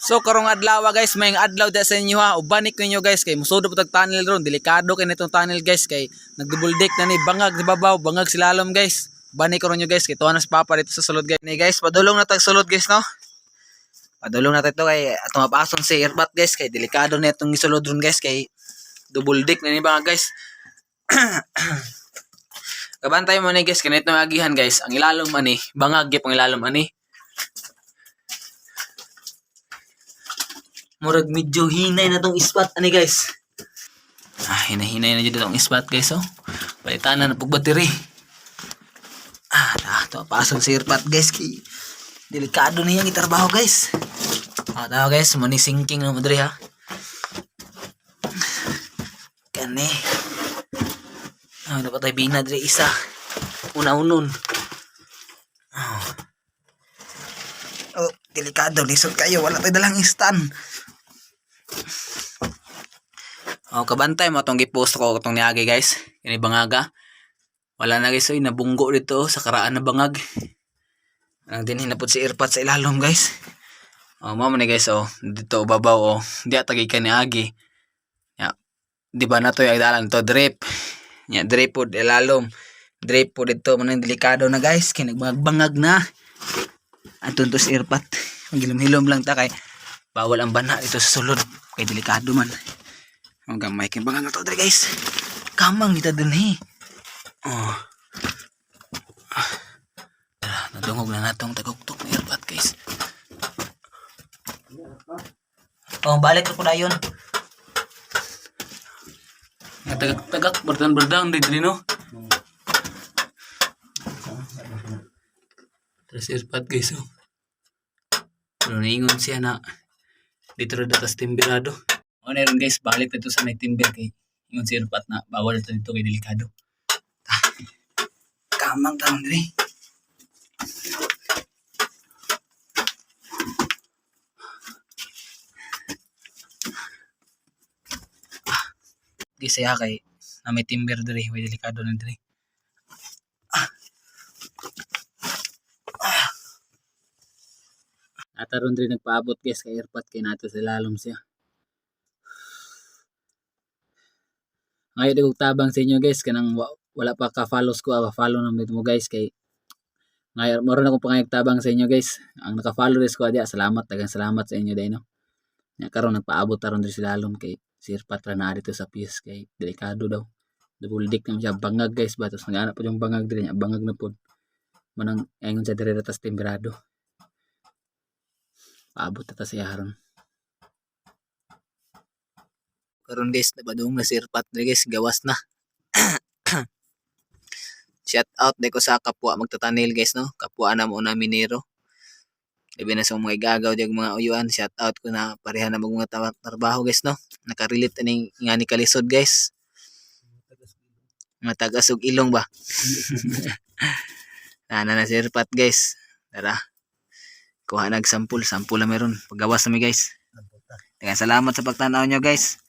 So karong adlaw guys, may adlaw da sa inyo ha. Ubanik ninyo guys kay musudo pud tunnel ron, delikado kay nitong tunnel guys kay nagdouble deck na ni bangag sa babaw, bangag silalom guys. Banik ron nyo guys kay tuwa na si Papa dito sa sulod guys. Ni guys, padulong na tag sulod guys no. Padulong na tayo kay atong mapason si airbat guys kay delikado na itong isulod ron guys kay double deck na ni bangag guys. Kabantay mo ni guys kanito agihan guys. Ang ilalom ani, bangag gyud ang ilalom ani. Murag medyo hinay na tong ispat ani guys. Hinay-hinay na jud tong ispat guys oh. Palitan na pug battery. To pasong si irpat guys kay delikado niyang itrabaho guys. Tao guys, money sinking na madre ha. Kani. Dapat tayo binad rin isa. Una-unon. Delikado. Lisod kayo. Wala tayo dalang stand. Kabantay mo itong gipost ko itong niagi guys. Yan bangaga. Wala na guys. Nabunggo dito sa karaan na bangag. Ang din hinapot si Irpat sa ilalom guys. Mama ni guys. Dito babaw. Di atagay ka ni Agi. Di ba na to yung dalan to drip. Drip po ilalom. Drip po dito. Manang delikado na guys. Kaya nagbangag na. Atun to si Irpat. Magilom-hilom lang ta kay bawal ang bana dito sa sulod. Kay delikado man. Hanggang may kimbangag na to dre guys. Kamang kita din nadungog na natong taguktok ni Irpat guys. Balik ko na yun. Tagak berdang di no. Terus Irpat guys pero naingon siya na dito rin datas timbirado. Rin guys, balik dito sa may timber kay ingon si Irpat na bawal dito kay delikado. Kamang tanong diri. Di saya kay na may timber diri, may delikado na diri. Ataron diri nagpaabot guys kay Irpat kay nato sa lalom siya. Ngayon di kong tabang sa inyo guys kanang wala pa ka-follows ko, follow naman mo guys kay ngayon moron akong pangayag tabang sa inyo guys. Ang naka-follow res ko adya, salamat, daghang salamat sa inyo dai no. Nya karon nagpaabot taron diri sa lalom kay si Irpat ra na dito sa pies kay delikado daw. Double deck na siya bangag guys ba tos nagana pa yung bangag diri nya bangag na pud. Manang ingon sa diri tas timbrado. Paabot ta siya haron. Karon guys nabadong na si Irpat diri guys gawas na. Shout out dai ko sa kapwa magtatanil guys no. Kapwa na mo na minero. Labi na sa mga igagaw di mga uyuan, shout out ko na pareha na mag mga trabaho guys no. Nakarelate ning nga ni kalisod guys. Mga tagasog ilong ba. Na si Irpat guys. Tara. Kuha nag sample na meron. Paggawas na mi guys. Salamat sa pagtanaw nyo guys.